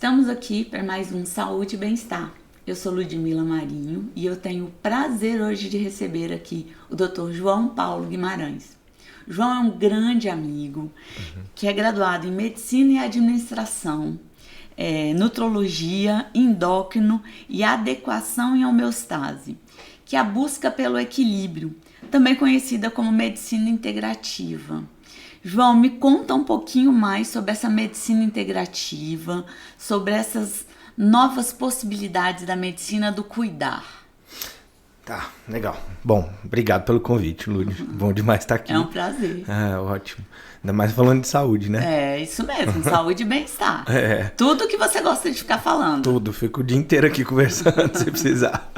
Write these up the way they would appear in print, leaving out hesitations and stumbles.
Estamos aqui para mais um Saúde e Bem-Estar. Eu sou Ludmila Marinho e eu tenho o prazer hoje de receber aqui o Dr. João Paulo Guimarães. João é um grande amigo que é graduado em Medicina e Administração, Nutrologia, Endócrino e Adequação em Homeostase, que é a busca pelo equilíbrio, também conhecida como Medicina Integrativa. João, me conta um pouquinho mais sobre essa medicina integrativa, sobre essas novas possibilidades da medicina do cuidar. Tá, legal. Bom, obrigado pelo convite, Lud. Bom demais estar aqui. É um prazer. Ótimo. Ainda mais falando de saúde, né? É, isso mesmo, saúde e bem-estar. É. Tudo que você gosta de ficar falando. Tudo, fico o dia inteiro aqui conversando, se precisar.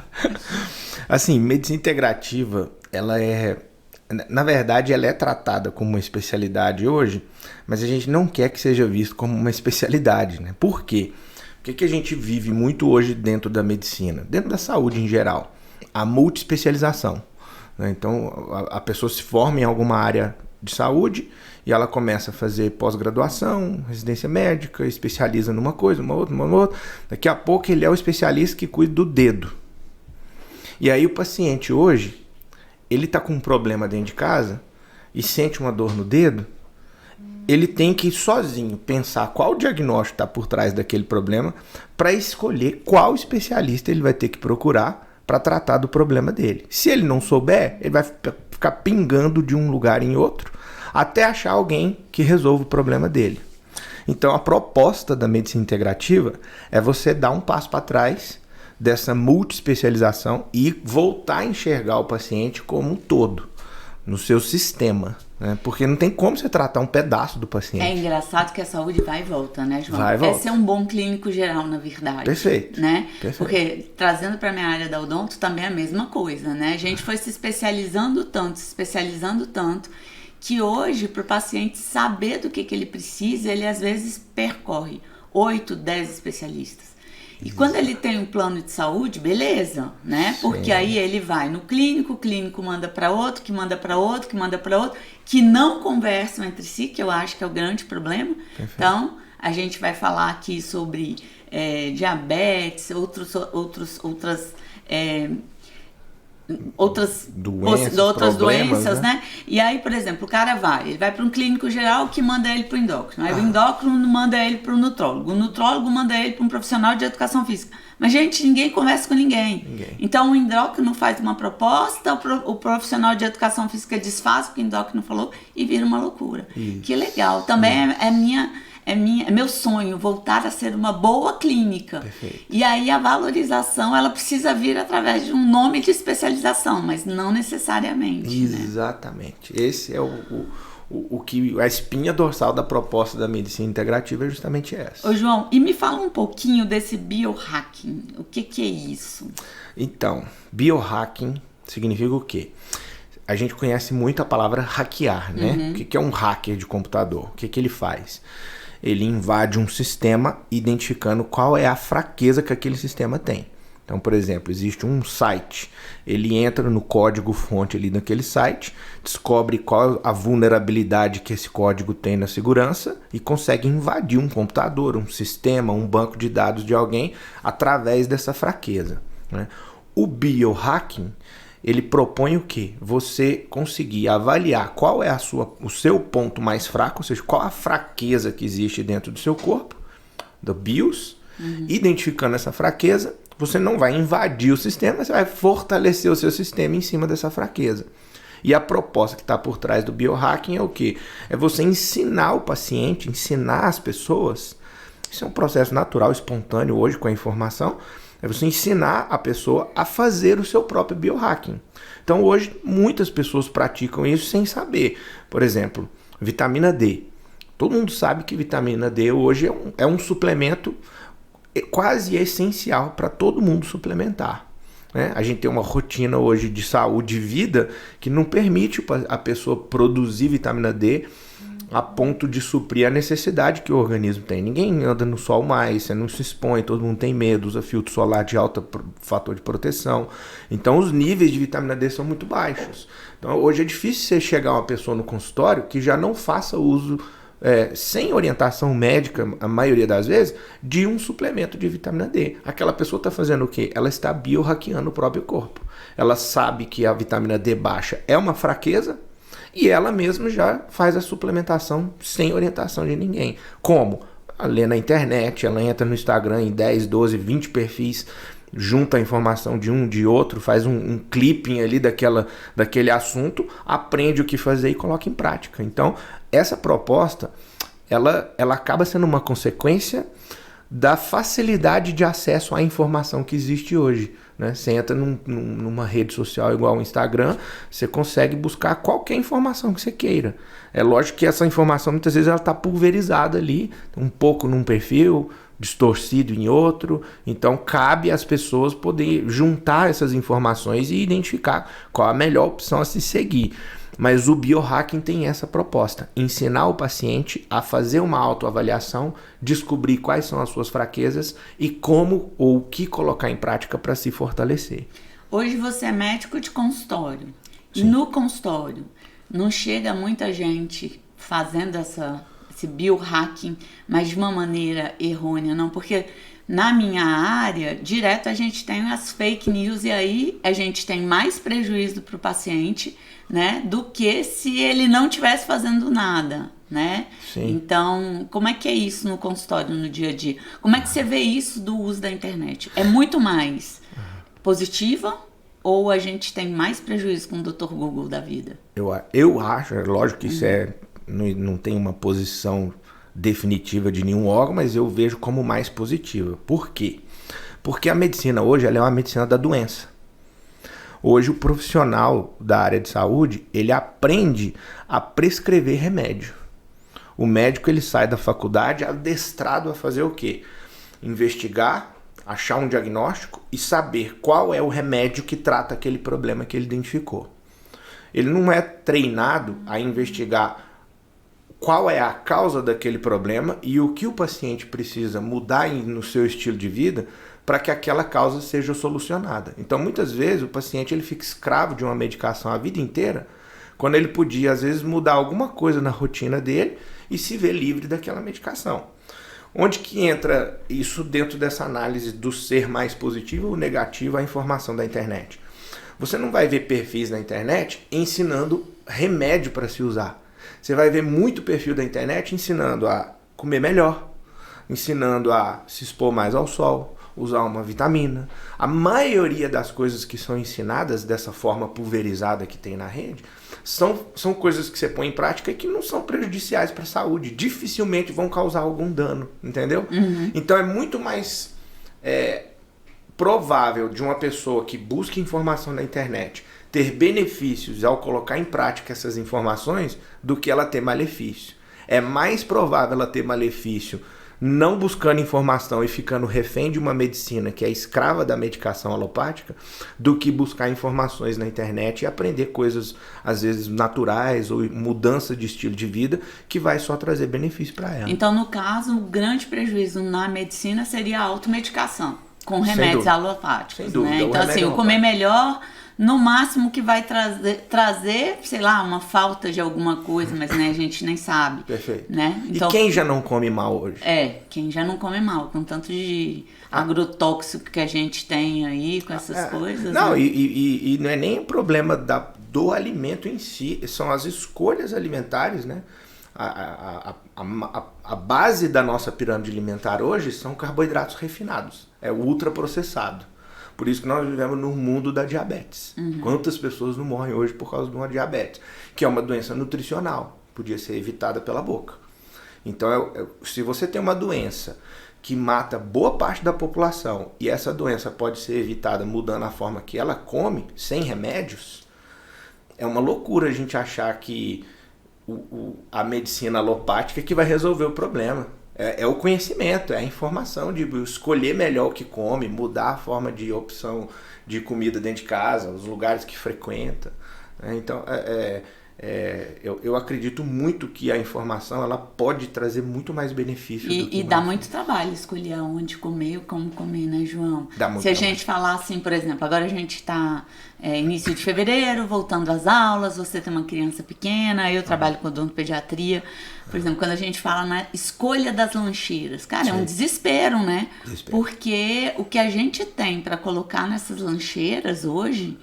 Assim, medicina integrativa, ela é... Na verdade, ela é tratada como uma especialidade hoje, mas a gente não quer que seja visto como uma especialidade, né? Por quê? O que a gente vive muito hoje dentro da medicina, dentro da saúde em geral? A multiespecialização, né? Então, a pessoa se forma em alguma área de saúde e ela começa a fazer pós-graduação, residência médica, especializa numa coisa, uma outra. Daqui a pouco ele é o especialista que cuida do dedo. E aí o paciente hoje... ele está com um problema dentro de casa e sente uma dor no dedo, ele tem que sozinho pensar qual diagnóstico está por trás daquele problema para escolher qual especialista ele vai ter que procurar para tratar do problema dele. Se ele não souber, ele vai ficar pingando de um lugar em outro até achar alguém que resolva o problema dele. Então a proposta da medicina integrativa é você dar um passo para trás dessa multiespecialização e voltar a enxergar o paciente como um todo, no seu sistema, né? Porque não tem como você tratar um pedaço do paciente. É engraçado que a saúde vai e volta, né, João? Vai e volta. Esse é um bom clínico geral, na verdade. Perfeito. Né? Perfeito. Porque, trazendo para minha área da odonto, também é a mesma coisa, né? A gente foi se especializando tanto, que hoje, para o paciente saber do que ele precisa, ele às vezes percorre 8, 10 especialistas. E quando ele tem um plano de saúde, beleza, né? Porque aí ele vai no clínico, o clínico manda para outro, que manda para outro, que manda para outro, que não conversam entre si, que eu acho que é o grande problema. Perfeito. Então, a gente vai falar aqui sobre diabetes, outras doenças, né? E aí, por exemplo, o cara ele vai para um clínico geral que manda ele para o endócrino. Aí o endócrino manda ele para o nutrólogo manda ele para um profissional de educação física. Mas, gente, ninguém conversa com ninguém. Então, o endócrino faz uma proposta, o profissional de educação física desfaz o que o endócrino falou e vira uma loucura. Isso. Que legal. Também é meu sonho voltar a ser uma boa clínica. Perfeito. E aí a valorização ela precisa vir através de um nome de especialização, mas não necessariamente. Exatamente. Né? Esse é o que a espinha dorsal da proposta da medicina integrativa é justamente essa. Ô João, e me fala um pouquinho desse biohacking. O que é isso? Então, biohacking significa o quê? A gente conhece muito a palavra hackear, né? Uhum. O que é um hacker de computador? O que ele faz? Ele invade um sistema identificando qual é a fraqueza que aquele sistema tem. Então, por exemplo, existe um site, ele entra no código-fonte ali daquele site, descobre qual a vulnerabilidade que esse código tem na segurança e consegue invadir um computador, um sistema, um banco de dados de alguém através dessa fraqueza, né? O biohacking, ele propõe o quê? Você conseguir avaliar qual é o seu ponto mais fraco, ou seja, qual a fraqueza que existe dentro do seu corpo, do BIOS, identificando essa fraqueza, você não vai invadir o sistema, você vai fortalecer o seu sistema em cima dessa fraqueza. E a proposta que está por trás do biohacking é o quê? É você ensinar o paciente, ensinar as pessoas, isso é um processo natural, espontâneo hoje com a informação, é você ensinar a pessoa a fazer o seu próprio biohacking. Então hoje muitas pessoas praticam isso sem saber. Por exemplo, vitamina D. Todo mundo sabe que vitamina D hoje é um suplemento quase essencial para todo mundo suplementar, né? A gente tem uma rotina hoje de saúde de vida que não permite a pessoa produzir vitamina D a ponto de suprir a necessidade que o organismo tem. Ninguém anda no sol mais, você não se expõe, todo mundo tem medo, usa filtro solar de alto fator de proteção. Então os níveis de vitamina D são muito baixos. Então hoje é difícil você chegar uma pessoa no consultório que já não faça uso sem orientação médica, a maioria das vezes, de um suplemento de vitamina D. Aquela pessoa está fazendo o quê? Ela está biohackeando o próprio corpo. Ela sabe que a vitamina D baixa é uma fraqueza e ela mesma já faz a suplementação sem orientação de ninguém. Como? Ela lê na internet, ela entra no Instagram em 10, 12, 20 perfis, junta a informação de um, de outro, faz um clipping ali daquele assunto, aprende o que fazer e coloca em prática. Então, essa proposta, ela acaba sendo uma consequência da facilidade de acesso à informação que existe hoje, né? Você entra numa rede social igual o Instagram, você consegue buscar qualquer informação que você queira. É lógico que essa informação muitas vezes ela está pulverizada ali, um pouco num perfil, distorcido em outro, então cabe às pessoas poder juntar essas informações e identificar qual a melhor opção a se seguir. Mas o biohacking tem essa proposta, ensinar o paciente a fazer uma autoavaliação, descobrir quais são as suas fraquezas e como ou o que colocar em prática para se fortalecer. Hoje você é médico de consultório. Sim. E no consultório não chega muita gente fazendo esse biohacking, mas de uma maneira errônea, não? Porque na minha área, direto a gente tem as fake news e aí a gente tem mais prejuízo para o paciente, né, do que se ele não estivesse fazendo nada, né? Sim. Então, como é que é isso no consultório, no dia a dia? Como é que você vê isso do uso da internet? É muito mais positiva ou a gente tem mais prejuízo com o Dr. Google da vida? Eu acho, é lógico que isso não tem uma posição definitiva de nenhum órgão, mas eu vejo como mais positiva. Por quê? Porque a medicina hoje ela é uma medicina da doença. Hoje o profissional da área de saúde, ele aprende a prescrever remédio. O médico ele sai da faculdade adestrado a fazer o quê? Investigar, achar um diagnóstico e saber qual é o remédio que trata aquele problema que ele identificou. Ele não é treinado a investigar qual é a causa daquele problema e o que o paciente precisa mudar no seu estilo de vida para que aquela causa seja solucionada. Então, muitas vezes, o paciente ele fica escravo de uma medicação a vida inteira, quando ele podia, às vezes, mudar alguma coisa na rotina dele e se ver livre daquela medicação. Onde que entra isso dentro dessa análise do ser mais positivo ou negativo à informação da internet? Você não vai ver perfis na internet ensinando remédio para se usar. Você vai ver muito perfil da internet ensinando a comer melhor, ensinando a se expor mais ao sol, usar uma vitamina. A maioria das coisas que são ensinadas dessa forma pulverizada que tem na rede são coisas que você põe em prática e que não são prejudiciais para a saúde. Dificilmente vão causar algum dano, entendeu? Uhum. Então é muito mais provável de uma pessoa que busca informação na internet ter benefícios ao colocar em prática essas informações do que ela ter malefício. É mais provável ela ter malefício não buscando informação e ficando refém de uma medicina que é escrava da medicação alopática, do que buscar informações na internet e aprender coisas, às vezes, naturais ou mudança de estilo de vida que vai só trazer benefício para ela. Então, no caso, o grande prejuízo na medicina seria a automedicação, com remédios alopáticos. Sem dúvida. Né? Então, assim, o comer melhor, no máximo que vai trazer, sei lá, uma falta de alguma coisa, mas né, a gente nem sabe. Perfeito. Né? Então, e quem já não come mal hoje? Quem já não come mal, com tanto de agrotóxico que a gente tem aí, com essas coisas. Não, né? e não é nem o problema do alimento em si, são as escolhas alimentares, né? A base da nossa pirâmide alimentar hoje são carboidratos refinados, é ultraprocessado. Por isso que nós vivemos no mundo da diabetes. Uhum. Quantas pessoas não morrem hoje por causa de uma diabetes? Que é uma doença nutricional, podia ser evitada pela boca. Então, se você tem uma doença que mata boa parte da população e essa doença pode ser evitada mudando a forma que ela come, sem remédios, é uma loucura a gente achar que a medicina alopática que vai resolver o problema. É o conhecimento, é a informação de escolher melhor o que come, mudar a forma de opção de comida dentro de casa, os lugares que frequenta. Então, Eu acredito muito que a informação ela pode trazer muito mais benefício do que E dá muito trabalho escolher onde comer ou como comer, né, João? Dá muito Se a trabalho. gente falar assim, por exemplo, agora a gente está início de fevereiro, voltando às aulas, você tem uma criança pequena, eu trabalho com odontopediatria. Por exemplo, quando a gente fala na escolha das lancheiras, cara, é um desespero, né? Porque o que a gente tem para colocar nessas lancheiras hoje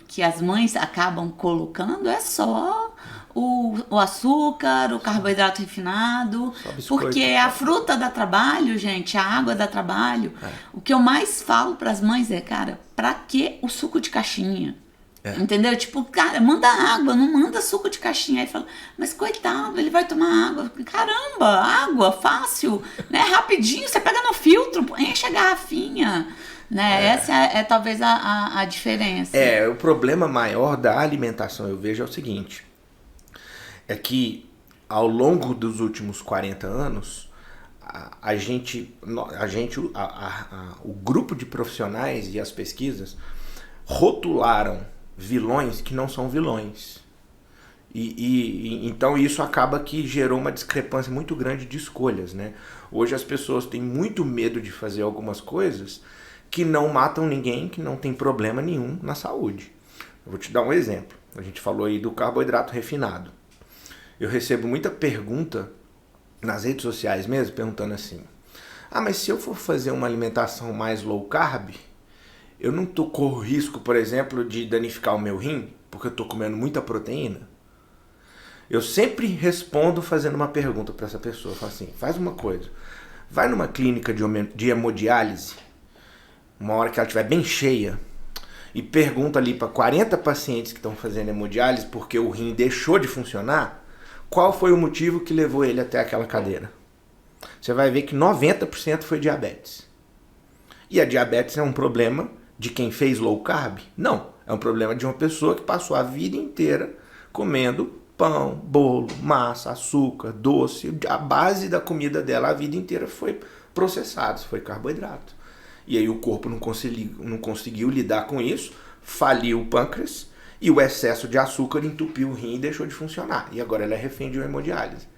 que as mães acabam colocando é só o açúcar, o carboidrato refinado, porque a fruta dá trabalho, gente, a água dá trabalho. O que eu mais falo para as mães é, cara, pra que o suco de caixinha? Entendeu? Tipo, cara, manda água, não manda suco de caixinha. Aí fala, mas coitado, ele vai tomar água. Caramba, água, fácil, né? Rapidinho, você pega no filtro, enche a garrafinha. Né? Essa é talvez a diferença. O problema maior da alimentação, eu vejo, é o seguinte. É que ao longo dos últimos 40 anos, o grupo de profissionais e as pesquisas rotularam vilões que não são vilões. Então isso acaba que gerou uma discrepância muito grande de escolhas, né? Hoje as pessoas têm muito medo de fazer algumas coisas que não matam ninguém, que não tem problema nenhum na saúde. Eu vou te dar um exemplo. A gente falou aí do carboidrato refinado. Eu recebo muita pergunta nas redes sociais mesmo, perguntando assim, mas se eu for fazer uma alimentação mais low carb, eu não corro risco, por exemplo, de danificar o meu rim, porque eu estou comendo muita proteína? Eu sempre respondo fazendo uma pergunta para essa pessoa. Eu falo assim, faz uma coisa, vai numa clínica de hemodiálise, uma hora que ela estiver bem cheia, e pergunta ali para 40 pacientes que estão fazendo hemodiálise porque o rim deixou de funcionar, qual foi o motivo que levou ele até aquela cadeira. Você vai ver que 90% foi diabetes. E a diabetes é um problema de quem fez low carb? Não, é um problema de uma pessoa que passou a vida inteira comendo pão, bolo, massa, açúcar, doce. A base da comida dela a vida inteira foi processado, foi carboidrato. E aí o corpo não conseguiu lidar com isso, faliu o pâncreas e o excesso de açúcar entupiu o rim e deixou de funcionar. E agora ela é refém de uma hemodiálise.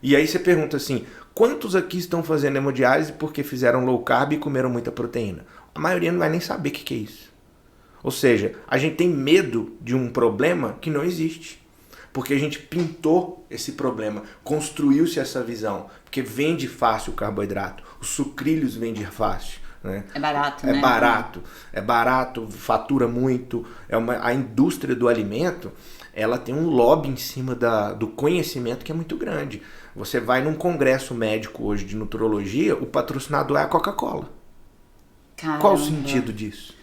E aí você pergunta assim, quantos aqui estão fazendo hemodiálise porque fizeram low carb e comeram muita proteína? A maioria não vai nem saber o que é isso. Ou seja, a gente tem medo de um problema que não existe. Porque a gente pintou esse problema, construiu-se essa visão. Porque vende fácil o carboidrato, os sucrilhos vendem fácil. Né? É barato, né? É barato, fatura muito. A indústria do alimento, ela tem um lobby em cima do conhecimento que é muito grande. Você vai num congresso médico hoje de nutrologia, o patrocinador é a Coca-Cola. Caramba. Qual o sentido disso?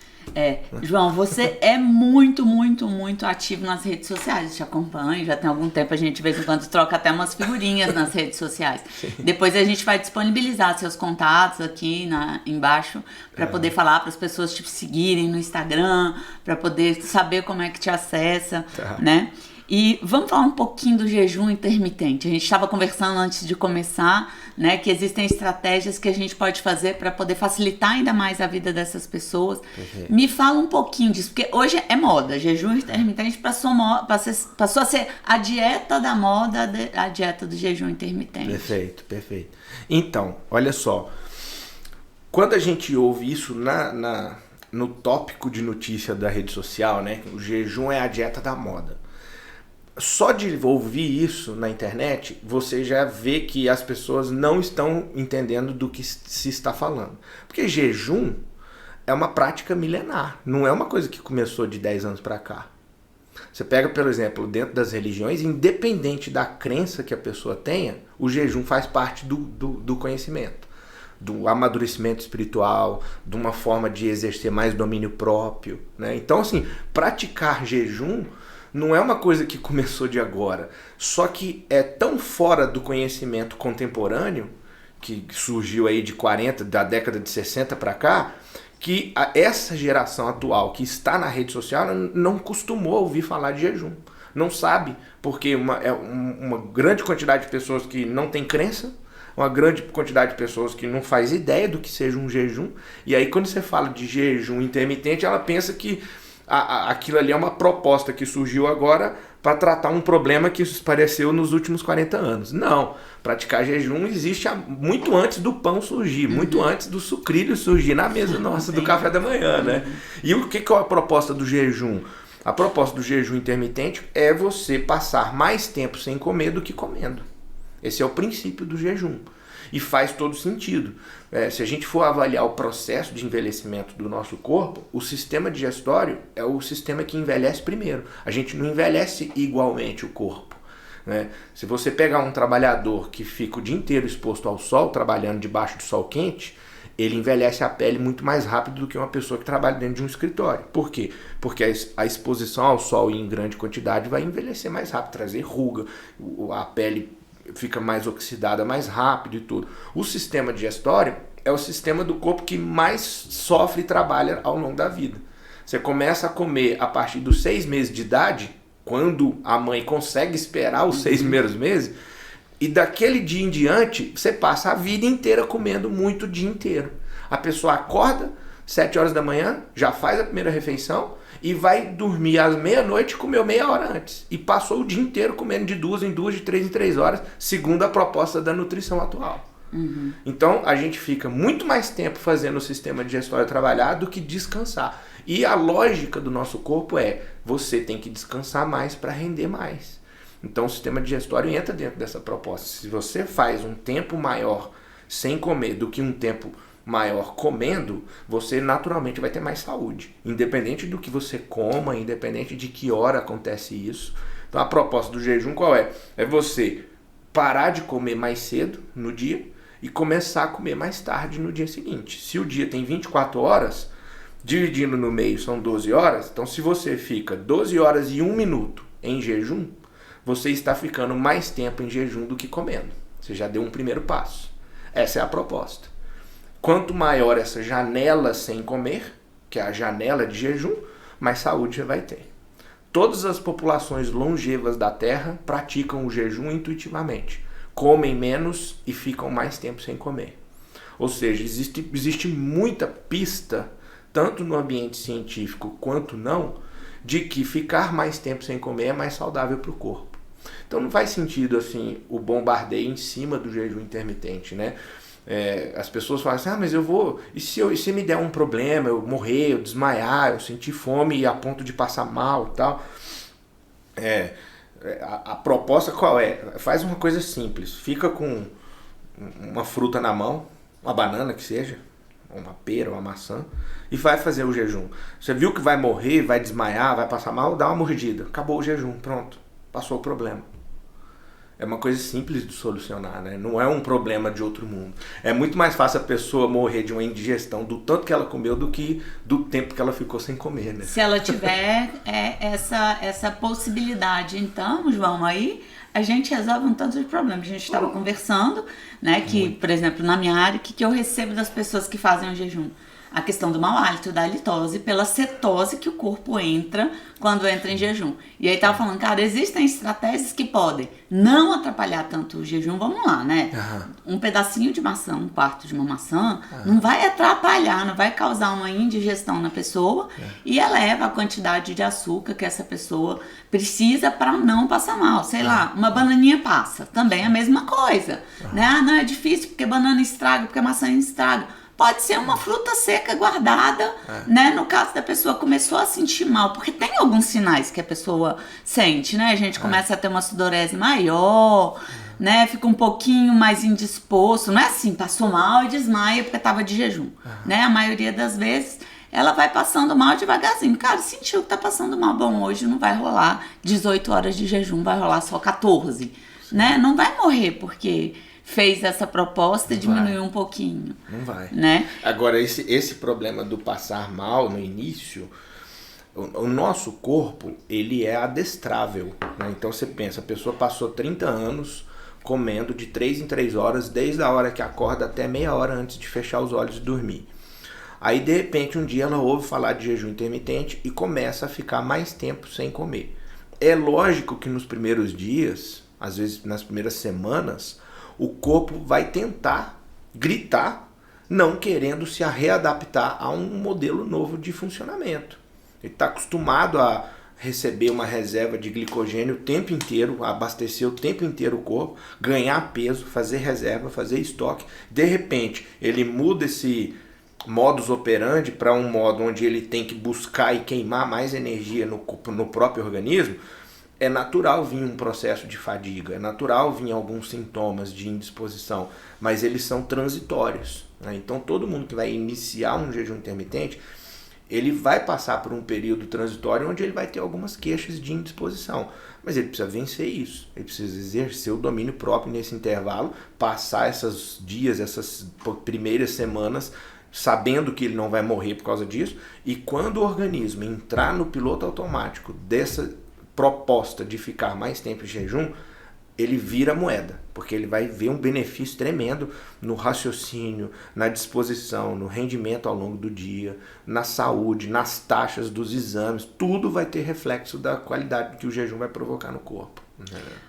João, você é muito, muito, muito ativo nas redes sociais. Eu te acompanho, já tem algum tempo, a gente de vez em quando troca até umas figurinhas nas redes sociais. Sim. Depois a gente vai disponibilizar seus contatos aqui embaixo para poder falar para as pessoas te seguirem no Instagram, para poder saber como é que te acessa, né? E vamos falar um pouquinho do jejum intermitente. A gente estava conversando antes de começar, né, que existem estratégias que a gente pode fazer para poder facilitar ainda mais a vida dessas pessoas. Perfeito. Me fala um pouquinho disso, porque hoje é moda. Jejum intermitente passou a ser a dieta da moda, a dieta do jejum intermitente. Perfeito. Então, olha só. Quando a gente ouve isso no tópico de notícia da rede social, né, o jejum é a dieta da moda. Só de ouvir isso na internet, você já vê que as pessoas não estão entendendo do que se está falando. Porque jejum é uma prática milenar, não é uma coisa que começou de 10 anos para cá. Você pega, por exemplo, dentro das religiões, independente da crença que a pessoa tenha, o jejum faz parte do conhecimento, do amadurecimento espiritual, de uma forma de exercer mais domínio próprio, né? Então, assim, praticar jejum não é uma coisa que começou de agora, só que é tão fora do conhecimento contemporâneo, que surgiu aí da década de 60 para cá, que essa geração atual que está na rede social não costumou ouvir falar de jejum. Não sabe, porque uma grande quantidade de pessoas que não tem crença, uma grande quantidade de pessoas que não faz ideia do que seja um jejum, e aí quando você fala de jejum intermitente, ela pensa que aquilo ali é uma proposta que surgiu agora para tratar um problema que apareceu nos últimos 40 anos. Não, praticar jejum existe muito antes do pão surgir, muito antes do sucrilho surgir na mesa nossa do café da manhã, né? E o que é a proposta do jejum? A proposta do jejum intermitente é você passar mais tempo sem comer do que comendo. Esse é o princípio do jejum. E faz todo sentido. Se a gente for avaliar o processo de envelhecimento do nosso corpo, o sistema digestório é o sistema que envelhece primeiro. A gente não envelhece igualmente o corpo, né? Se você pegar um trabalhador que fica o dia inteiro exposto ao sol, trabalhando debaixo do sol quente, ele envelhece a pele muito mais rápido do que uma pessoa que trabalha dentro de um escritório. Por quê? Porque a exposição ao sol em grande quantidade vai envelhecer mais rápido, trazer ruga, a pele fica mais oxidada mais rápido e tudo. O sistema digestório é o sistema do corpo que mais sofre e trabalha ao longo da vida. Você começa a comer a partir dos 6 meses de idade, quando a mãe consegue esperar os 6 primeiros meses, e daquele dia em diante, você passa a vida inteira comendo muito o dia inteiro. A pessoa acorda 7 horas da manhã, já faz a primeira refeição e vai dormir às meia-noite e comeu meia hora antes. E passou o dia inteiro comendo de 2 em 2, de 3 em 3 horas, segundo a proposta da nutrição atual. Então, a gente fica muito mais tempo fazendo o sistema digestório trabalhar do que descansar. E a lógica do nosso corpo é, você tem que descansar mais para render mais. Então, o sistema digestório entra dentro dessa proposta. Se você faz um tempo maior sem comer do que um tempo maior comendo, você naturalmente vai ter mais saúde. Independente do que você coma, independente de que hora acontece isso. Então, a proposta do jejum qual é? É você parar de comer mais cedo no dia e começar a comer mais tarde no dia seguinte. Se o dia tem 24 horas, dividindo no meio são 12 horas, então se você fica 12 horas e 1 minuto em jejum, você está ficando mais tempo em jejum do que comendo. Você já deu um primeiro passo. Essa é a proposta. Quanto maior essa janela sem comer, que é a janela de jejum, mais saúde você vai ter. Todas as populações longevas da Terra praticam o jejum intuitivamente. Comem menos e ficam mais tempo sem comer. Ou seja, existe muita pista, tanto no ambiente científico quanto não, de que ficar mais tempo sem comer é mais saudável para o corpo. Então não faz sentido assim o bombardeio em cima do jejum intermitente, né? As pessoas falam assim, mas eu vou... E se me der um problema, eu morrer, eu desmaiar, eu sentir fome a ponto de passar mal e tal? A proposta qual é? Faz uma coisa simples. Fica com uma fruta na mão, uma banana que seja, uma pera, uma maçã, e vai fazer o jejum. Você viu que vai morrer, vai desmaiar, vai passar mal, dá uma mordida. Acabou o jejum, pronto. Passou o problema. É uma coisa simples de solucionar, né? Não é um problema de outro mundo. É muito mais fácil a pessoa morrer de uma indigestão do tanto que ela comeu do que do tempo que ela ficou sem comer, né? Se ela tiver essa possibilidade, então, João, aí a gente resolve um tanto de problemas. A gente estava conversando, né? Que, por exemplo, na minha área, o que eu recebo das pessoas que fazem o jejum? A questão do mau hálito, da halitose, pela cetose que o corpo entra quando entra em jejum. E aí tava falando, cara, existem estratégias que podem não atrapalhar tanto o jejum, vamos lá, né? Um pedacinho de maçã, um quarto de uma maçã, não vai atrapalhar, não vai causar uma indigestão na pessoa e eleva a quantidade de açúcar que essa pessoa precisa para não passar mal. Sei lá, uma bananinha passa, também é a mesma coisa, né? Ah, não, é difícil porque banana estraga, porque maçã estraga. Pode ser uma fruta seca guardada, né? No caso da pessoa começou a sentir mal, porque tem alguns sinais que a pessoa sente, né? A gente começa a ter uma sudorese maior, né? Fica um pouquinho mais indisposto. Não é assim, passou mal e desmaia porque estava de jejum, né? A maioria das vezes ela vai passando mal devagarzinho. Cara, sentiu que tá passando mal. Bom, hoje não vai rolar 18 horas de jejum, vai rolar só 14, né? Não vai morrer porque fez essa proposta e diminuiu um pouquinho. Não vai. Né? Agora, esse problema do passar mal no início, o nosso corpo, ele é adestrável. Né? Então, você pensa, a pessoa passou 30 anos comendo de 3 em 3 horas, desde a hora que acorda até meia hora antes de fechar os olhos e dormir. Aí, de repente, um dia ela ouve falar de jejum intermitente e começa a ficar mais tempo sem comer. É lógico que nos primeiros dias, às vezes nas primeiras semanas, o corpo vai tentar gritar, não querendo se readaptar a um modelo novo de funcionamento. Ele está acostumado a receber uma reserva de glicogênio o tempo inteiro, abastecer o tempo inteiro o corpo, ganhar peso, fazer reserva, fazer estoque. De repente, ele muda esse modus operandi para um modo onde ele tem que buscar e queimar mais energia no próprio organismo. É natural vir um processo de fadiga, é natural vir alguns sintomas de indisposição, mas eles são transitórios, né? Então todo mundo que vai iniciar um jejum intermitente, ele vai passar por um período transitório onde ele vai ter algumas queixas de indisposição, mas ele precisa vencer isso, ele precisa exercer o domínio próprio nesse intervalo, passar esses dias, essas primeiras semanas, sabendo que ele não vai morrer por causa disso, e quando o organismo entrar no piloto automático dessa proposta de ficar mais tempo em jejum, ele vira moeda, porque ele vai ver um benefício tremendo no raciocínio, na disposição, no rendimento ao longo do dia, na saúde, nas taxas dos exames, tudo vai ter reflexo da qualidade que o jejum vai provocar no corpo.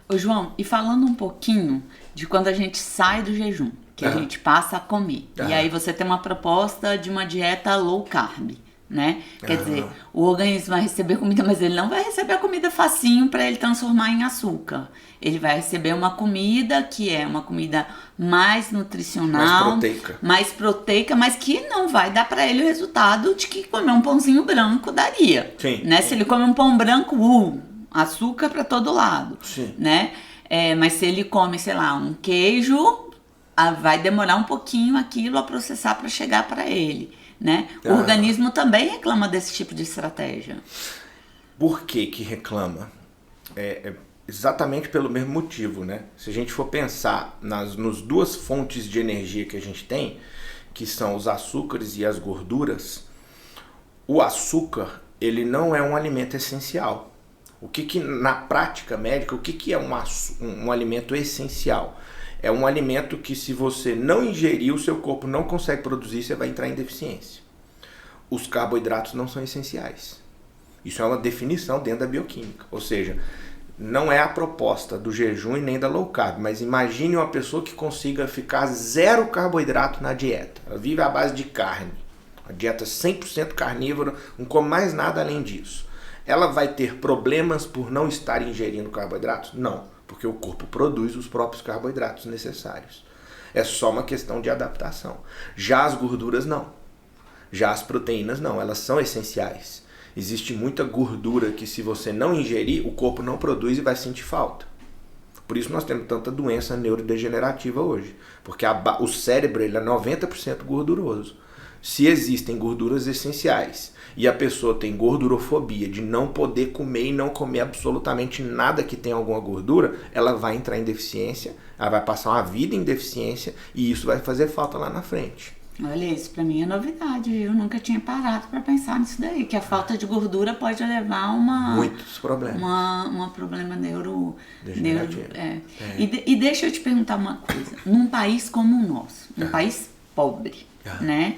Ô João, e falando um pouquinho de quando a gente sai do jejum, que a gente passa a comer, e aí você tem uma proposta de uma dieta low carb, né? Quer dizer, o organismo vai receber comida, mas ele não vai receber a comida facinho para ele transformar em açúcar. Ele vai receber uma comida que é uma comida mais nutricional, mais proteica, mas que não vai dar para ele o resultado de que comer um pãozinho branco daria. Sim. Né? Se ele come um pão branco, açúcar para todo lado. Sim. Né? Mas se ele come, sei lá, um queijo, vai demorar um pouquinho aquilo a processar para chegar para ele. Né? O organismo também reclama desse tipo de estratégia. Por que reclama? Exatamente pelo mesmo motivo, né? Se a gente for pensar nas duas fontes de energia que a gente tem, que são os açúcares e as gorduras, o açúcar, ele não é um alimento essencial. Na prática médica, o que é um alimento essencial? É um alimento que, se você não ingerir, o seu corpo não consegue produzir, você vai entrar em deficiência. Os carboidratos não são essenciais. Isso é uma definição dentro da bioquímica. Ou seja, não é a proposta do jejum e nem da low carb, mas imagine uma pessoa que consiga ficar zero carboidrato na dieta. Ela vive à base de carne. A dieta 100% carnívora, não come mais nada além disso. Ela vai ter problemas por não estar ingerindo carboidratos? Não. Porque o corpo produz os próprios carboidratos necessários. É só uma questão de adaptação. Já as gorduras não. Já as proteínas não. Elas são essenciais. Existe muita gordura que, se você não ingerir, o corpo não produz e vai sentir falta. Por isso nós temos tanta doença neurodegenerativa hoje. Porque o cérebro ele é 90% gorduroso. Se existem gorduras essenciais e a pessoa tem gordurofobia de não poder comer e não comer absolutamente nada que tenha alguma gordura, ela vai entrar em deficiência, ela vai passar uma vida em deficiência e isso vai fazer falta lá na frente. Olha, isso pra mim é novidade, eu nunca tinha parado pra pensar nisso daí, que a falta de gordura pode levar a muitos problemas. Um problema degenerativo. E deixa eu te perguntar uma coisa, num país como o nosso, um país pobre, né?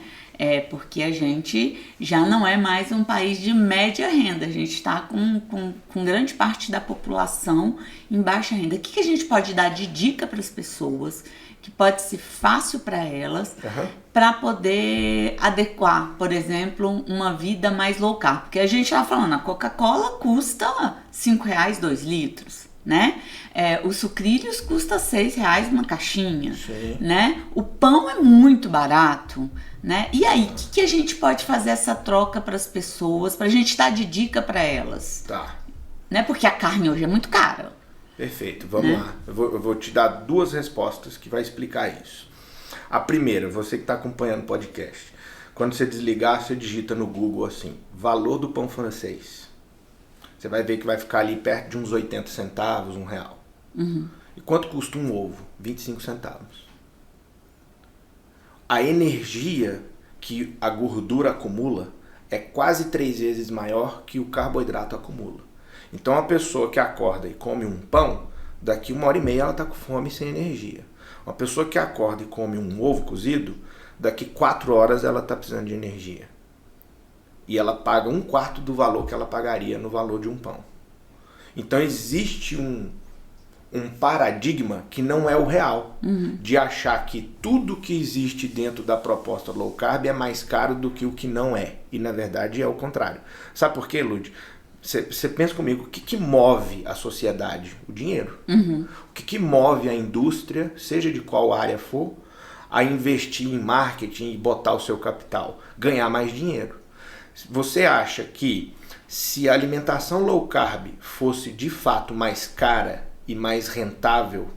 Porque a gente já não é mais um país de média renda, a gente está com grande parte da população em baixa renda. O que a gente pode dar de dica para as pessoas, que pode ser fácil para elas, para poder adequar, por exemplo, uma vida mais low carb? Porque a gente está falando, a Coca-Cola custa R$5, 2 litros. Né? Os sucrilhos custa R$6 uma caixinha, né? O pão é muito barato, né? E aí, o que a gente pode fazer essa troca para as pessoas, para a gente dar de dica para elas? Tá. Né? Porque a carne hoje é muito cara. Perfeito, vamos lá. Eu vou te dar duas respostas que vai explicar isso. A primeira, você que está acompanhando o podcast, quando você desligar, você digita no Google assim, valor do pão francês. Você vai ver que vai ficar ali perto de uns 80 centavos, R$1. E quanto custa um ovo? 25 centavos. A energia que a gordura acumula é quase 3 vezes maior que o carboidrato acumula. Então a pessoa que acorda e come um pão, daqui 1h30 ela está com fome e sem energia. Uma pessoa que acorda e come um ovo cozido, daqui 4 horas ela está precisando de energia. E ela paga 1/4 do valor que ela pagaria no valor de um pão. Então existe um paradigma que não é o real, de achar que tudo que existe dentro da proposta low carb é mais caro do que o que não é. E na verdade é o contrário. Sabe por quê, Lud? Você pensa comigo, o que move a sociedade? O dinheiro. O que move a indústria, seja de qual área for, a investir em marketing e botar o seu capital? Ganhar mais dinheiro. Você acha que se a alimentação low carb fosse de fato mais cara e mais rentável,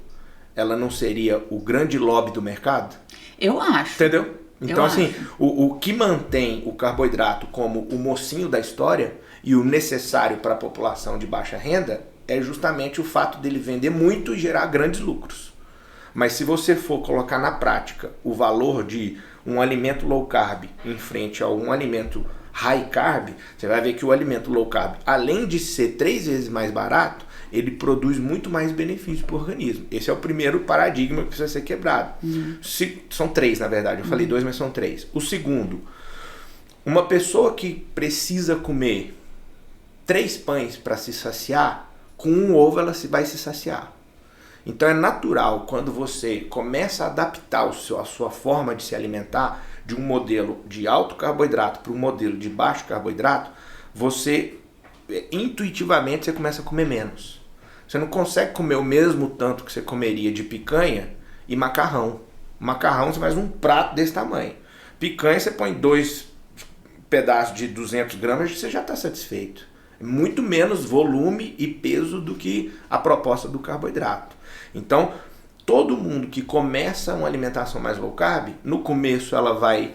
ela não seria o grande lobby do mercado? Eu acho. Entendeu? Então, assim, o que mantém o carboidrato como o mocinho da história e o necessário para a população de baixa renda é justamente o fato dele vender muito e gerar grandes lucros. Mas se você for colocar na prática o valor de um alimento low carb em frente a um alimento high carb, você vai ver que o alimento low carb, além de ser 3 vezes mais barato, ele produz muito mais benefício para o organismo. Esse é o primeiro paradigma que precisa ser quebrado. São 3, na verdade. Eu falei 2, mas são 3. O segundo, uma pessoa que precisa comer 3 pães para se saciar, com um ovo ela vai se saciar. Então é natural, quando você começa a adaptar a sua forma de se alimentar de um modelo de alto carboidrato para um modelo de baixo carboidrato, você intuitivamente você começa a comer menos. Você não consegue comer o mesmo tanto que você comeria de picanha e macarrão. Macarrão você faz um prato desse tamanho. Picanha você põe 2 pedaços de 200 gramas e você já está satisfeito. É muito menos volume e peso do que a proposta do carboidrato. Então, todo mundo que começa uma alimentação mais low carb, no começo ela vai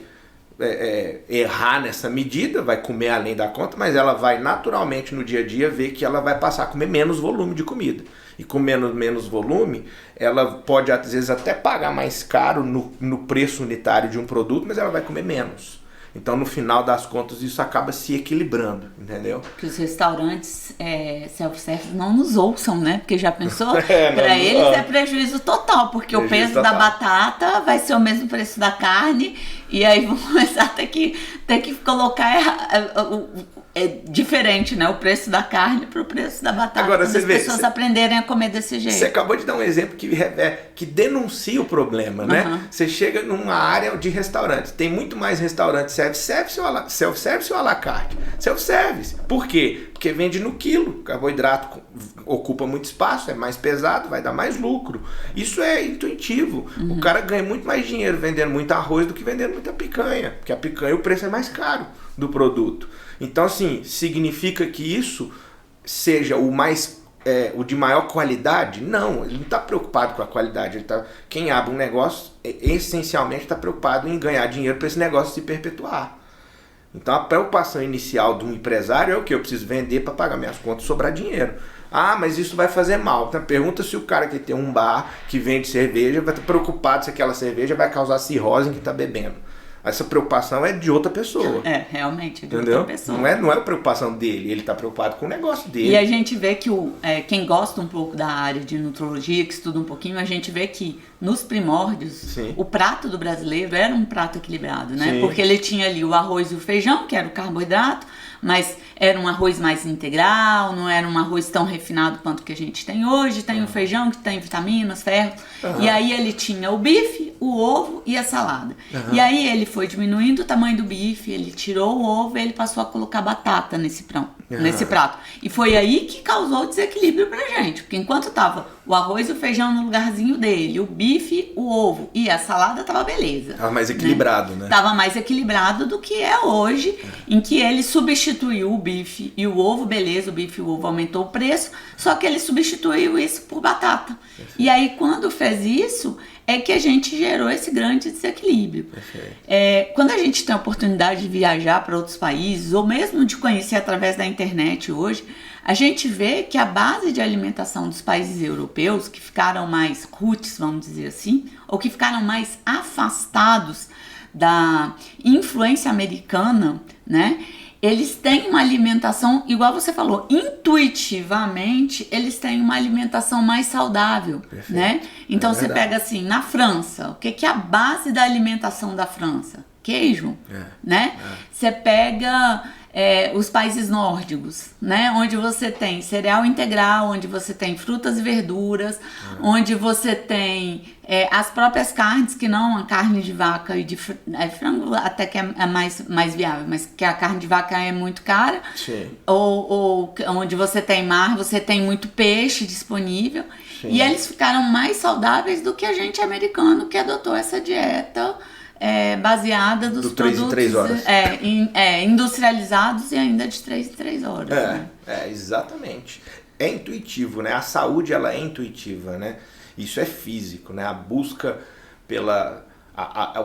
errar nessa medida, vai comer além da conta, mas ela vai naturalmente no dia a dia ver que ela vai passar a comer menos volume de comida. E com menos volume, ela pode às vezes até pagar mais caro no preço unitário de um produto, mas ela vai comer menos. Então, no final das contas, isso acaba se equilibrando, entendeu? Que os restaurantes self-service não nos ouçam, né? Porque já pensou? Para eles é prejuízo total, porque o peso da batata vai ser o mesmo preço da carne, e aí vão começar a ter que colocar diferente, né? O preço da carne para o preço da batata. Agora, quando as pessoas aprenderem a comer desse jeito. Você acabou de dar um exemplo que denuncia o problema, né? Você chega numa área de restaurantes, tem muito mais restaurante self-service ou à la carte? Self-service. Por quê? Porque vende no quilo. Carboidrato ocupa muito espaço, é mais pesado, vai dar mais lucro. Isso é intuitivo. O cara ganha muito mais dinheiro vendendo muito arroz do que vendendo muita picanha. Porque a picanha, o preço é mais caro do produto. Então, assim, significa que isso seja o de maior qualidade? Não, ele não está preocupado com a qualidade. Quem abre um negócio, essencialmente está preocupado em ganhar dinheiro para esse negócio se perpetuar. Então, a preocupação inicial de um empresário é o que? Eu preciso vender para pagar minhas contas e sobrar dinheiro. Ah, mas isso vai fazer mal. Então, pergunta se o cara que tem um bar que vende cerveja vai estar preocupado se aquela cerveja vai causar cirrose em quem está bebendo. Essa preocupação é de outra pessoa. Realmente, é de entendeu? Outra pessoa. Não é a preocupação dele, ele está preocupado com o negócio dele. E a gente vê que quem gosta um pouco da área de nutrologia, que estuda um pouquinho, a gente vê que nos primórdios, Sim. o prato do brasileiro era um prato equilibrado, né? Sim. Porque ele tinha ali o arroz e o feijão, que era o carboidrato, mas era um arroz mais integral, não era um arroz tão refinado quanto que a gente tem hoje. Tem o feijão que tem vitaminas, ferro. E aí ele tinha o bife, o ovo e a salada. E aí ele foi diminuindo o tamanho do bife, ele tirou o ovo e ele passou a colocar batata nesse prato. E foi aí que causou o desequilíbrio pra gente. Porque enquanto tava o arroz e o feijão no lugarzinho dele, o bife, o ovo e a salada, tava beleza. Tava mais equilibrado, né? Tava mais equilibrado do que é hoje, em que ele substituiu o bife e o ovo, beleza, o bife e o ovo aumentou o preço, só que ele substituiu isso por batata. Perfeito. E aí, quando fez isso, é que a gente gerou esse grande desequilíbrio. Quando a gente tem a oportunidade de viajar para outros países, ou mesmo de conhecer através da internet hoje, a gente vê que a base de alimentação dos países europeus, que ficaram mais roots, vamos dizer assim, ou que ficaram mais afastados da influência americana, né? Eles têm uma alimentação, igual você falou, intuitivamente, eles têm uma alimentação mais saudável, perfeito, né? Então você pega assim, na França, o que é a base da alimentação da França? Queijo, né? Você pega os países nórdicos, né? Onde você tem cereal integral, onde você tem frutas e verduras, onde você tem as próprias carnes, que não a carne de vaca e de frango até que é mais viável, mas que a carne de vaca é muito cara. Sim. Ou onde você tem mar, você tem muito peixe disponível. Sim. E eles ficaram mais saudáveis do que a gente americano que adotou essa dieta baseada dos produtos 3 em 3 horas. Industrializados e ainda de 3 em 3 horas. Né? Exatamente. É intuitivo, né? A saúde, ela é intuitiva, né? Isso é físico, né? A busca pela...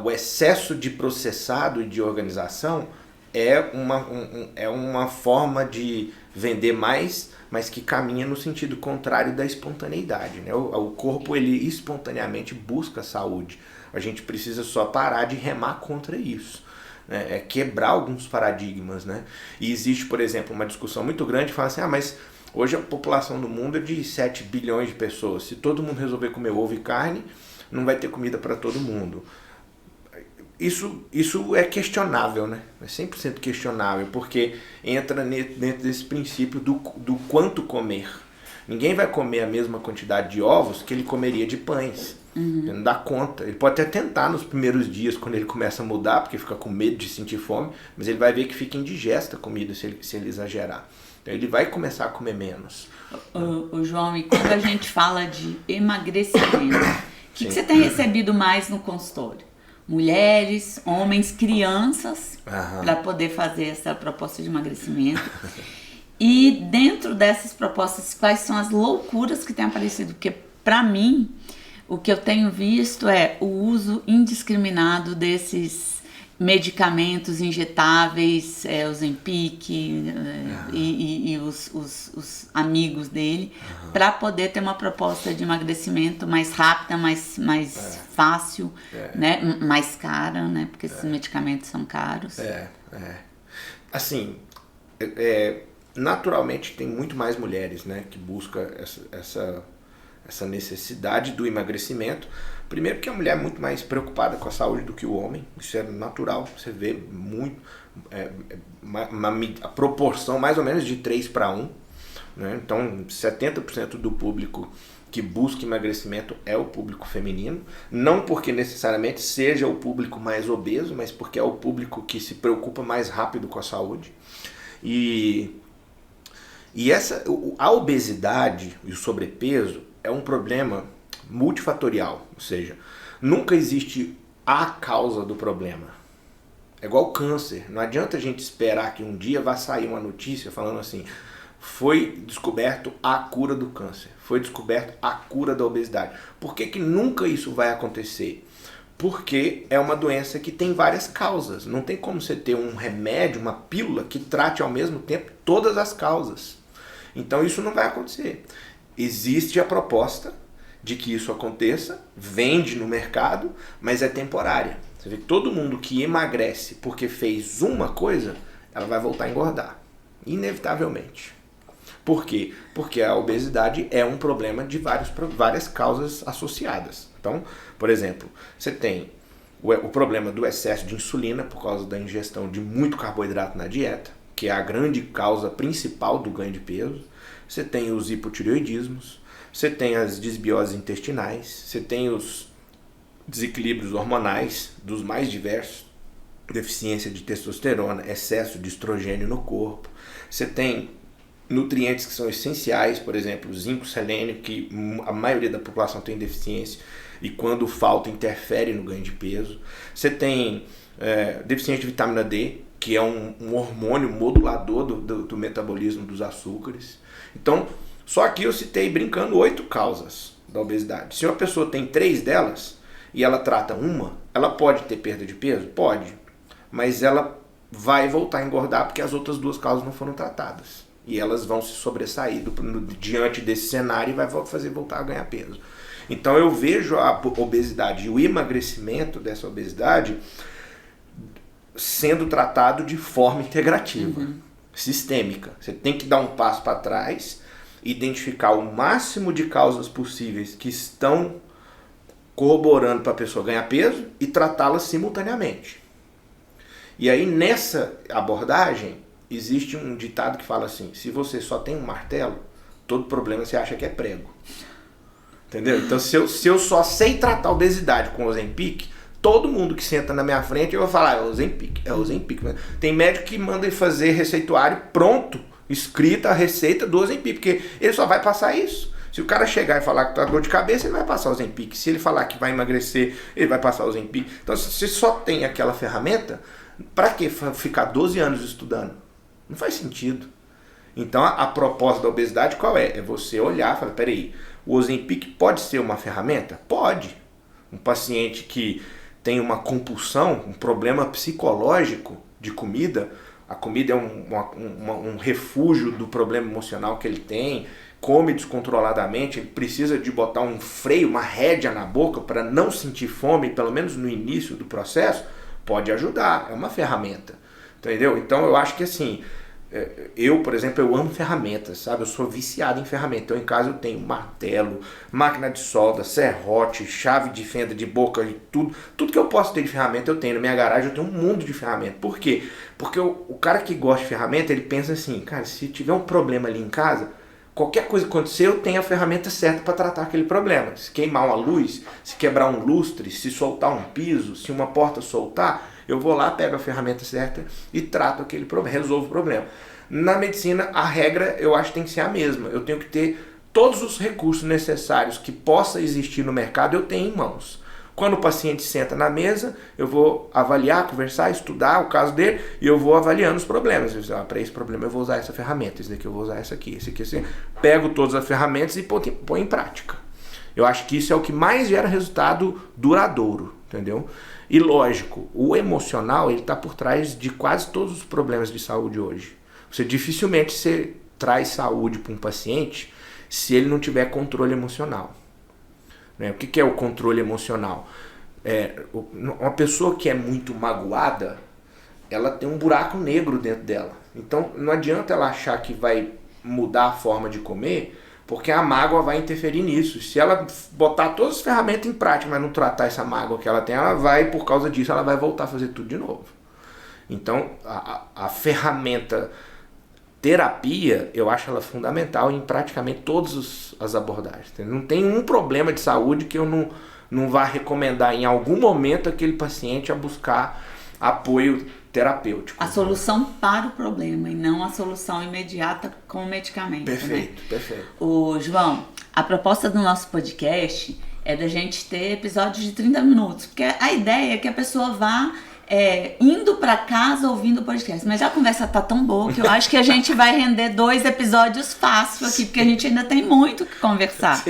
o excesso de processado e de organização é uma forma de vender mais, mas que caminha no sentido contrário da espontaneidade, né? O corpo, ele espontaneamente busca saúde. A gente precisa só parar de remar contra isso, né? Quebrar alguns paradigmas, né? E existe, por exemplo, uma discussão muito grande que fala assim, mas hoje a população do mundo é de 7 bilhões de pessoas. Se todo mundo resolver comer ovo e carne, não vai ter comida para todo mundo. Isso é questionável, né? É 100% questionável, porque entra dentro desse princípio do quanto comer. Ninguém vai comer a mesma quantidade de ovos que ele comeria de pães. Ele não dá conta. Ele pode até tentar nos primeiros dias, quando ele começa a mudar, porque fica com medo de sentir fome, mas ele vai ver que fica indigesta a comida se ele exagerar. Então ele vai começar a comer menos. João, e quando a gente fala de emagrecimento, o que você tem recebido mais no consultório? Mulheres, homens, crianças, para poder fazer essa proposta de emagrecimento. E dentro dessas propostas, quais são as loucuras que têm aparecido? Porque, para mim, o que eu tenho visto é o uso indiscriminado desses medicamentos injetáveis, os Ozempic e os amigos dele, para poder ter uma proposta de emagrecimento mais rápida, mais fácil, né? Mais cara, né? Porque esses medicamentos são caros. Assim, naturalmente tem muito mais mulheres, né, que buscam essa necessidade do emagrecimento. Primeiro que a mulher é muito mais preocupada com a saúde do que o homem, isso é natural, você vê muito, a proporção mais ou menos de 3:1, né? Então 70% do público que busca emagrecimento é o público feminino, não porque necessariamente seja o público mais obeso, mas porque é o público que se preocupa mais rápido com a saúde. E a obesidade e o sobrepeso é um problema multifatorial, ou seja, nunca existe a causa do problema. É igual câncer, não adianta a gente esperar que um dia vá sair uma notícia falando assim, foi descoberto a cura do câncer, foi descoberto a cura da obesidade. Por que nunca isso vai acontecer? Porque é uma doença que tem várias causas, não tem como você ter um remédio, uma pílula que trate ao mesmo tempo todas as causas. Então isso não vai acontecer. Existe a proposta de que isso aconteça, vende no mercado, mas é temporária. Você vê que todo mundo que emagrece porque fez uma coisa, ela vai voltar a engordar, inevitavelmente. Por quê? Porque a obesidade é um problema de várias causas associadas. Então, por exemplo, você tem o problema do excesso de insulina por causa da ingestão de muito carboidrato na dieta, que é a grande causa principal do ganho de peso. Você tem os hipotireoidismos, você tem as disbioses intestinais, você tem os desequilíbrios hormonais dos mais diversos, deficiência de testosterona, excesso de estrogênio no corpo. Você tem nutrientes que são essenciais, por exemplo, zinco, selênio, que a maioria da população tem deficiência e quando falta interfere no ganho de peso. Você tem deficiência de vitamina D, que é um hormônio modulador do metabolismo dos açúcares. Então, só aqui eu citei, brincando, 8 causas da obesidade. Se uma pessoa tem 3 delas e ela trata uma, ela pode ter perda de peso? Pode. Mas ela vai voltar a engordar porque as outras 2 causas não foram tratadas. E elas vão se sobressair diante desse cenário e vai fazer voltar a ganhar peso. Então eu vejo a obesidade e o emagrecimento dessa obesidade sendo tratado de forma integrativa, sistêmica. Você tem que dar um passo para trás, identificar o máximo de causas possíveis que estão corroborando para a pessoa ganhar peso e tratá-las simultaneamente. E aí nessa abordagem, existe um ditado que fala assim, se você só tem um martelo, todo problema você acha que é prego. Entendeu? Então se eu só sei tratar a obesidade com Ozempic, todo mundo que senta na minha frente eu vou falar, é Ozempic. Tem médico que manda ele fazer receituário pronto, escrita a receita do Ozempic, porque ele só vai passar isso. Se o cara chegar e falar que tá com dor de cabeça, ele vai passar o Ozempic. Se ele falar que vai emagrecer, ele vai passar o Ozempic. Então, se você só tem aquela ferramenta, para que ficar 12 anos estudando? Não faz sentido. Então, a proposta da obesidade qual é? É você olhar e falar, peraí, o Ozempic pode ser uma ferramenta? Pode. Um paciente que tem uma compulsão, um problema psicológico de comida, a comida é um refúgio do problema emocional que ele tem, come descontroladamente, ele precisa de botar um freio, uma rédea na boca para não sentir fome, pelo menos no início do processo, pode ajudar, é uma ferramenta, entendeu? Então eu acho que assim, eu, por exemplo, eu amo ferramentas, sabe? Eu sou viciado em ferramentas. Então em casa eu tenho martelo, máquina de solda, serrote, chave de fenda de boca, tudo que eu posso ter de ferramenta eu tenho. Na minha garagem eu tenho um mundo de ferramentas. Por quê? Porque o cara que gosta de ferramenta, ele pensa assim, cara, se tiver um problema ali em casa, qualquer coisa que acontecer, eu tenho a ferramenta certa para tratar aquele problema. Se queimar uma luz, se quebrar um lustre, se soltar um piso, se uma porta soltar, eu vou lá, pego a ferramenta certa e trato aquele problema, resolvo o problema. Na medicina, a regra eu acho que tem que ser a mesma. Eu tenho que ter todos os recursos necessários que possa existir no mercado, eu tenho em mãos. Quando o paciente senta na mesa, eu vou avaliar, conversar, estudar o caso dele e eu vou avaliando os problemas. Para esse problema eu vou usar essa ferramenta, esse daqui eu vou usar essa aqui, esse aqui, assim. Pego todas as ferramentas e põe em prática. Eu acho que isso é o que mais gera resultado duradouro, entendeu? E lógico, o emocional ele está por trás de quase todos os problemas de saúde hoje. Dificilmente traz saúde para um paciente se ele não tiver controle emocional. O que é o controle emocional? Uma pessoa que é muito magoada, ela tem um buraco negro dentro dela. Então não adianta ela achar que vai mudar a forma de comer, porque a mágoa vai interferir nisso. Se ela botar todas as ferramentas em prática, mas não tratar essa mágoa que ela tem, ela vai, por causa disso, ela vai voltar a fazer tudo de novo. Então a ferramenta terapia, eu acho ela fundamental em praticamente todas as abordagens. Não tem um problema de saúde que eu não vá recomendar em algum momento aquele paciente a buscar apoio terapêutico. A solução para o problema e não a solução imediata com o medicamento. Perfeito, né? Perfeito. João, a proposta do nosso podcast é da gente ter episódios de 30 minutos, porque a ideia é que a pessoa vá indo para casa ouvindo o podcast, mas já a conversa tá tão boa que eu acho que a gente vai render 2 episódios fácil aqui, porque a gente ainda tem muito que conversar.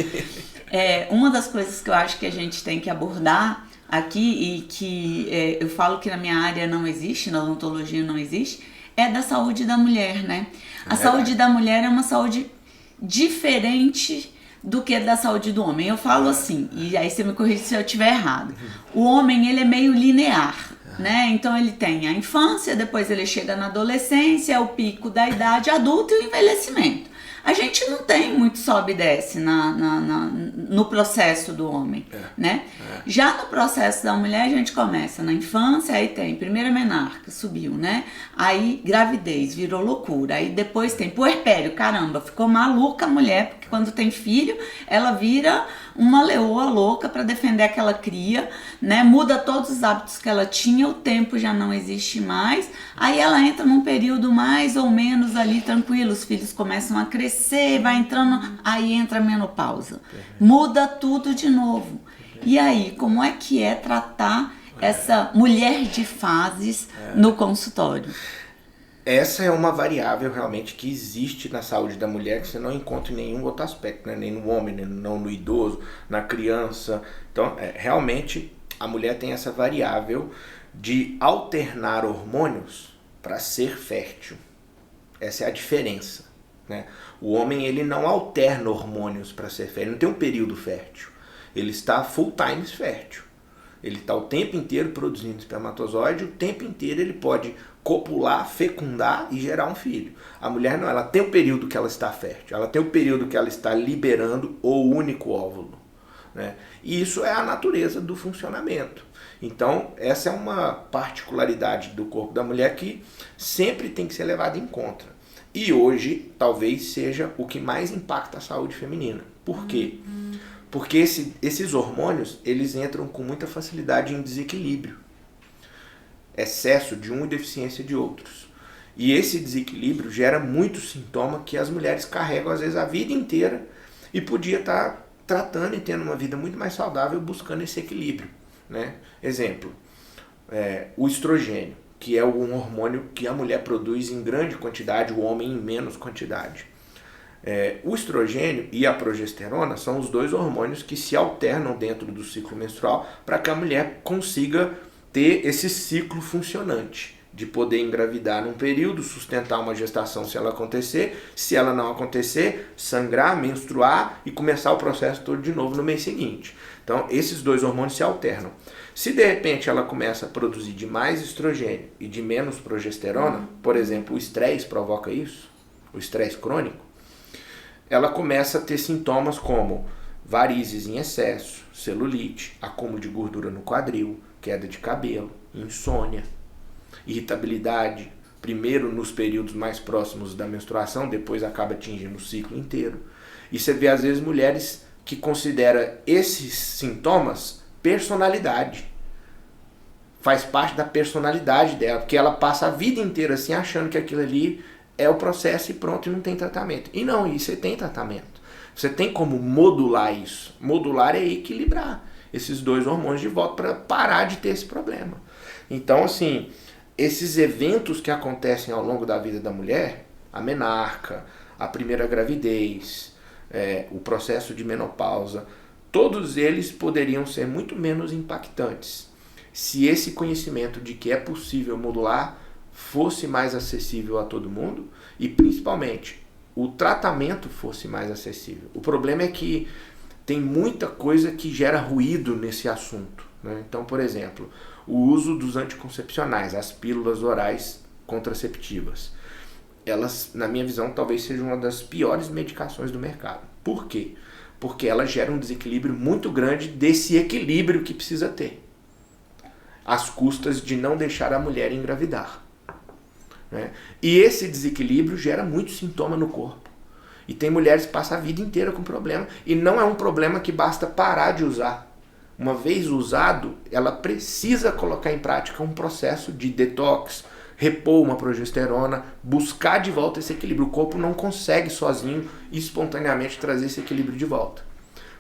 Uma das coisas que eu acho que a gente tem que abordar aqui e que eu falo que na minha área não existe, na odontologia não existe, é da saúde da mulher, né? A saúde da mulher é uma saúde diferente do que da saúde do homem. Eu falo assim, e aí você me corrige se eu estiver errado. O homem, ele é meio linear. Né? Então ele tem a infância, depois ele chega na adolescência, é o pico da idade adulta e o envelhecimento. A gente não tem muito sobe e desce no processo do homem, né? Já no processo da mulher a gente começa na infância, aí tem primeira menarca, subiu, né? Aí gravidez, virou loucura, aí depois tem puerpério, caramba, ficou maluca a mulher, porque quando tem filho, ela vira uma leoa louca para defender aquela cria, né? Muda todos os hábitos que ela tinha, o tempo já não existe mais, aí ela entra num período mais ou menos ali tranquilo, os filhos começam a crescer, vai entrando, aí entra a menopausa, muda tudo de novo. E aí, como é que é tratar essa mulher de fases no consultório? Essa é uma variável realmente que existe na saúde da mulher que você não encontra em nenhum outro aspecto, né? Nem no homem, nem no idoso, na criança. Então, realmente, a mulher tem essa variável de alternar hormônios para ser fértil. Essa é a diferença, né? O homem, ele não alterna hormônios para ser fértil, ele não tem um período fértil. Ele está full time fértil. Ele está o tempo inteiro produzindo espermatozoide, o tempo inteiro ele pode copular, fecundar e gerar um filho. A mulher não, ela tem o período que ela está fértil, ela tem o período que ela está liberando o único óvulo. né? E isso é a natureza do funcionamento. Então, essa é uma particularidade do corpo da mulher que sempre tem que ser levada em conta. E hoje, talvez seja o que mais impacta a saúde feminina. Por quê? Porque esses hormônios, eles entram com muita facilidade em desequilíbrio. Excesso de um e deficiência de outros. E esse desequilíbrio gera muitos sintomas que as mulheres carregam, às vezes, a vida inteira e podia estar tratando e tendo uma vida muito mais saudável buscando esse equilíbrio, né? Exemplo, o estrogênio, que é um hormônio que a mulher produz em grande quantidade, o homem em menos quantidade. O estrogênio e a progesterona são os dois hormônios que se alternam dentro do ciclo menstrual para que a mulher consiga ter esse ciclo funcionante, de poder engravidar num período, sustentar uma gestação se ela acontecer, se ela não acontecer, sangrar, menstruar e começar o processo todo de novo no mês seguinte. Então, esses dois hormônios se alternam. Se de repente ela começa a produzir de mais estrogênio e de menos progesterona, por exemplo, o estresse provoca isso, o estresse crônico, ela começa a ter sintomas como varizes em excesso, celulite, acúmulo de gordura no quadril, queda de cabelo, insônia, irritabilidade, primeiro nos períodos mais próximos da menstruação, depois acaba atingindo o ciclo inteiro. E você vê às vezes mulheres que consideram esses sintomas personalidade. Faz parte da personalidade dela, porque ela passa a vida inteira assim achando que aquilo ali é o processo e pronto, e não tem tratamento. E não, você tem tratamento. Você tem como modular isso. Modular é equilibrar esses dois hormônios de volta para parar de ter esse problema. Então, assim, esses eventos que acontecem ao longo da vida da mulher, a menarca, a primeira gravidez, o processo de menopausa, todos eles poderiam ser muito menos impactantes se esse conhecimento de que é possível modular fosse mais acessível a todo mundo e, principalmente, o tratamento fosse mais acessível. O problema é que tem muita coisa que gera ruído nesse assunto, né? Então, por exemplo, o uso dos anticoncepcionais, as pílulas orais contraceptivas. Elas, na minha visão, talvez sejam uma das piores medicações do mercado. Por quê? Porque elas geram um desequilíbrio muito grande desse equilíbrio que precisa ter, às custas de não deixar a mulher engravidar, né? E esse desequilíbrio gera muito sintoma no corpo. E tem mulheres que passam a vida inteira com problema. E não é um problema que basta parar de usar. Uma vez usado, ela precisa colocar em prática um processo de detox, repor uma progesterona, buscar de volta esse equilíbrio. O corpo não consegue sozinho, espontaneamente, trazer esse equilíbrio de volta.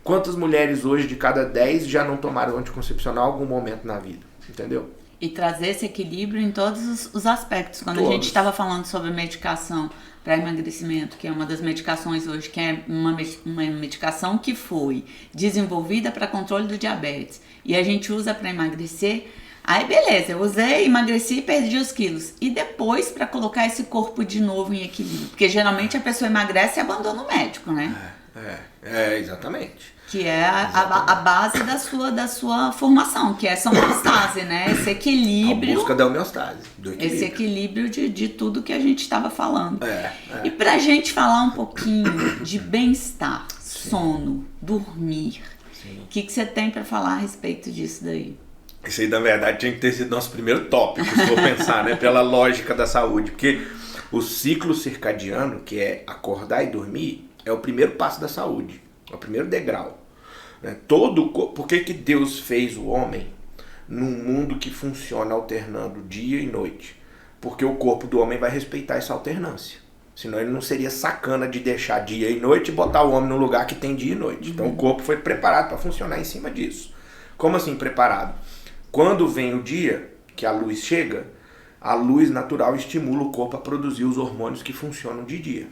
Quantas mulheres hoje, de cada 10, já não tomaram anticoncepcional em algum momento na vida? Entendeu? E trazer esse equilíbrio em todos os aspectos. Quando a gente estava falando sobre medicação para emagrecimento, que é uma das medicações hoje, que é uma medicação que foi desenvolvida para controle do diabetes, e a gente usa para emagrecer, aí beleza, eu usei, emagreci e perdi os quilos. E depois para colocar esse corpo de novo em equilíbrio. Porque geralmente a pessoa emagrece e abandona o médico, né? Exatamente. Que é a base da sua formação, que é essa homeostase, né? Esse equilíbrio. A busca da homeostase, do equilíbrio. Esse equilíbrio de tudo que a gente estava falando. E pra gente falar um pouquinho de bem-estar, sono, dormir, o que você tem para falar a respeito disso daí? Isso aí, na verdade, tinha que ter sido nosso primeiro tópico, se for pensar, né? Pela lógica da saúde. Porque o ciclo circadiano, que é acordar e dormir, é o primeiro passo da saúde. É o primeiro degrau. Por que Deus fez o homem num mundo que funciona alternando dia e noite? Porque o corpo do homem vai respeitar essa alternância. Senão ele não seria sacana de deixar dia e noite e botar o homem num lugar que tem dia e noite. Então o corpo foi preparado para funcionar em cima disso. Como assim preparado? Quando vem o dia, que a luz chega, a luz natural estimula o corpo a produzir os hormônios que funcionam de dia.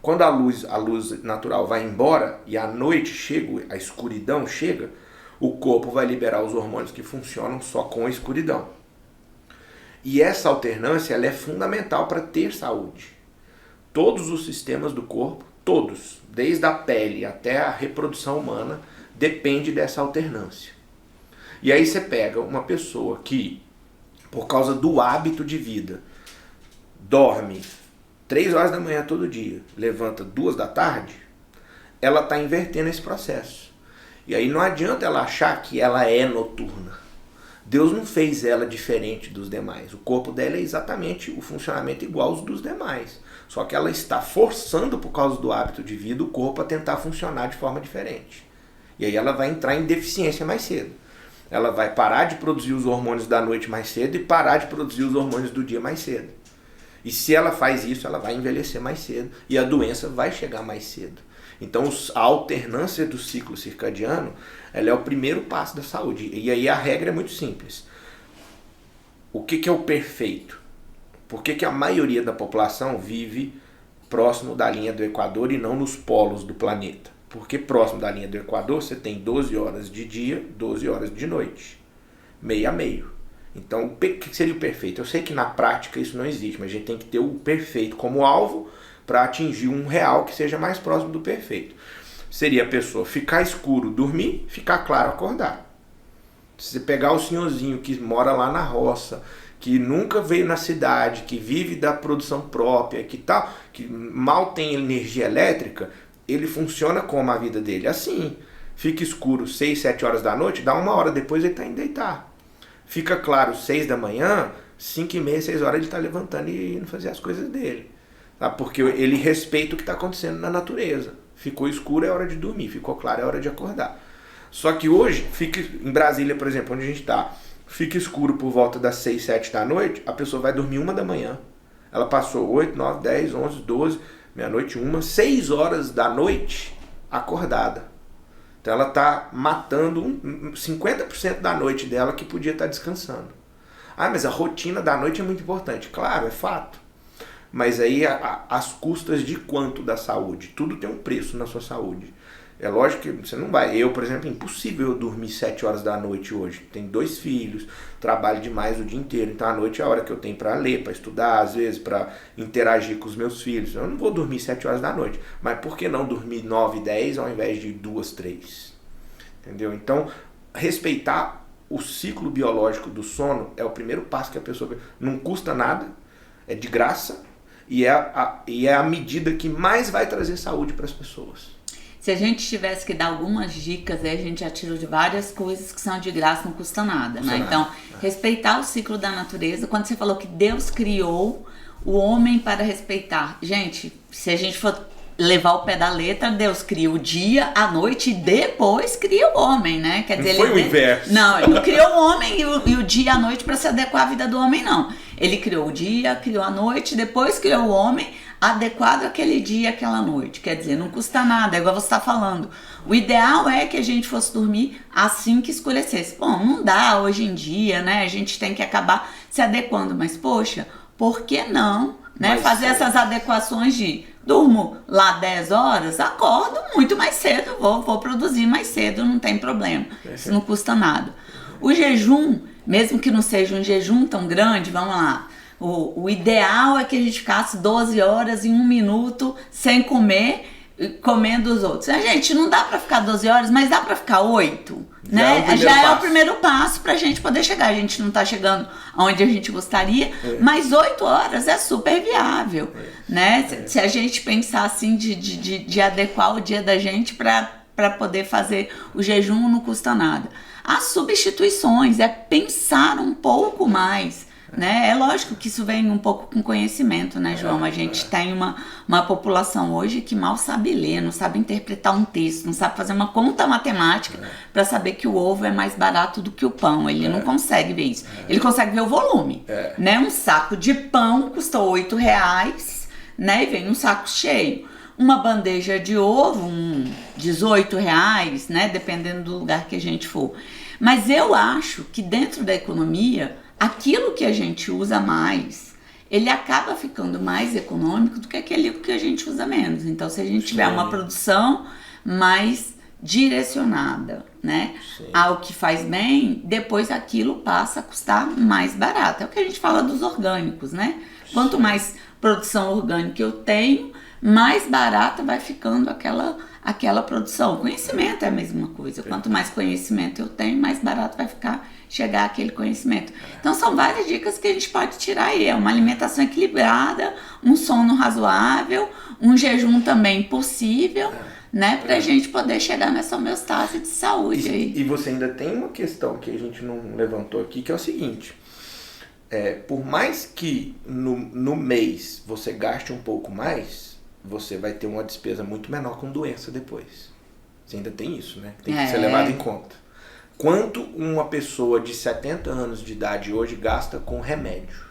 Quando a luz natural vai embora e a noite chega, a escuridão chega, o corpo vai liberar os hormônios que funcionam só com a escuridão. E essa alternância ela é fundamental para ter saúde. Todos os sistemas do corpo, todos, desde a pele até a reprodução humana, depende dessa alternância. E aí você pega uma pessoa que, por causa do hábito de vida, dorme 3 horas da manhã todo dia, levanta 2 da tarde, ela está invertendo esse processo. E aí não adianta ela achar que ela é noturna. Deus não fez ela diferente dos demais. O corpo dela é exatamente o funcionamento igual aos dos demais. Só que ela está forçando, por causa do hábito de vida, o corpo a tentar funcionar de forma diferente. E aí ela vai entrar em deficiência mais cedo. Ela vai parar de produzir os hormônios da noite mais cedo e parar de produzir os hormônios do dia mais cedo. E se ela faz isso, ela vai envelhecer mais cedo. E a doença vai chegar mais cedo. Então a alternância do ciclo circadiano, ela é o primeiro passo da saúde. E aí a regra é muito simples. O que é o perfeito? Por que a maioria da população vive próximo da linha do Equador e não nos polos do planeta? Porque próximo da linha do Equador você tem 12 horas de dia, 12 horas de noite. Meio a meio. Então, o que seria o perfeito? Eu sei que na prática isso não existe, mas a gente tem que ter o perfeito como alvo para atingir um real que seja mais próximo do perfeito. Seria a pessoa ficar escuro, dormir, ficar claro, acordar. Se você pegar o senhorzinho que mora lá na roça, que nunca veio na cidade, que vive da produção própria, que tal, que mal tem energia elétrica, ele funciona como a vida dele? Assim, fica escuro 6, 7 horas da noite, dá 1 hora depois ele está indo deitar. Fica claro 6 da manhã, 5 e meia, 6 horas ele está levantando e indo fazer as coisas dele. Tá? Porque ele respeita o que está acontecendo na natureza. Ficou escuro, é hora de dormir. Ficou claro, é hora de acordar. Só que hoje, fica em Brasília, por exemplo, onde a gente está, fica escuro por volta das 6, 7 da noite, a pessoa vai dormir 1 da manhã. Ela passou 8, 9, 10, 11, 12, meia-noite, 1, 6 horas da noite acordada. Então ela está matando 50% da noite dela que podia estar descansando. Ah, mas a rotina da noite é muito importante. Claro, é fato. Mas aí as custas de quanto da saúde? Tudo tem um preço na sua saúde. É lógico que você não vai... Eu, por exemplo, é impossível eu dormir 7 horas da noite hoje. Tenho 2 filhos, trabalho demais o dia inteiro. Então a noite é a hora que eu tenho para ler, para estudar, às vezes, para interagir com os meus filhos. Eu não vou dormir 7 horas da noite. Mas por que não dormir 9, 10 ao invés de 2, 3? Entendeu? Então, respeitar o ciclo biológico do sono é o primeiro passo que a pessoa... Não custa nada, é de graça e é a medida que mais vai trazer saúde para as pessoas. Se a gente tivesse que dar algumas dicas, aí a gente já tirou de várias coisas que são de graça, não custa nada, né? Então, respeitar o ciclo da natureza. Quando você falou que Deus criou o homem para respeitar. Gente, se a gente for levar o pé da letra, Deus cria o dia, a noite e depois cria o homem, né? Quer dizer, não foi o inverso. Não, ele não criou o homem e o dia e a noite para se adequar à vida do homem, não. Ele criou o dia, criou a noite, depois criou o homem adequado àquele dia, àquela noite. Quer dizer, não custa nada, é igual você está falando. O ideal é que a gente fosse dormir assim que escurecesse. Bom, não dá hoje em dia, né? A gente tem que acabar se adequando, mas poxa, por que não, né? Fazer essas adequações de durmo lá 10 horas, acordo muito mais cedo, vou produzir mais cedo, não tem problema. Isso não custa nada. O jejum, mesmo que não seja um jejum tão grande, vamos lá, o ideal é que a gente ficasse 12 horas em 1 minuto sem comer, comendo os outros. A gente não dá pra ficar 12 horas, mas dá pra ficar 8, né? Já é o primeiro passo pra gente poder chegar. A gente não tá chegando onde a gente gostaria, mas 8 horas é super viável, né? Se a gente pensar assim de adequar o dia da gente pra poder fazer o jejum, não custa nada. As substituições é pensar um pouco mais, né? É lógico que isso vem um pouco com conhecimento, né, João? A gente tem uma população hoje que mal sabe ler, não sabe interpretar um texto, não sabe fazer uma conta matemática para saber que o ovo é mais barato do que o pão. Ele não consegue ver isso. Ele consegue ver o volume, né? Um saco de pão custa R$8, né? E vem um saco cheio. Uma bandeja de ovo, R$18, né? Dependendo do lugar que a gente for. Mas eu acho que dentro da economia, aquilo que a gente usa mais, ele acaba ficando mais econômico do que aquele que a gente usa menos. Então, se a gente tiver uma produção mais direcionada, né, ao que faz bem, depois aquilo passa a custar mais barato. É o que a gente fala dos orgânicos, né? Quanto mais produção orgânica eu tenho, mais barata vai ficando aquela produção. Conhecimento é a mesma coisa. Quanto mais conhecimento eu tenho, mais barato vai chegar aquele conhecimento. Então são várias dicas que a gente pode tirar aí. É uma alimentação equilibrada, um sono razoável, um jejum também possível, né? Pra gente poder chegar nessa homeostase de saúde aí. E você ainda tem uma questão que a gente não levantou aqui, que é o seguinte. Por mais que no mês você gaste um pouco mais, você vai ter uma despesa muito menor com doença depois. Você ainda tem isso, né? Tem que ser levado em conta. Quanto uma pessoa de 70 anos de idade hoje gasta com remédio?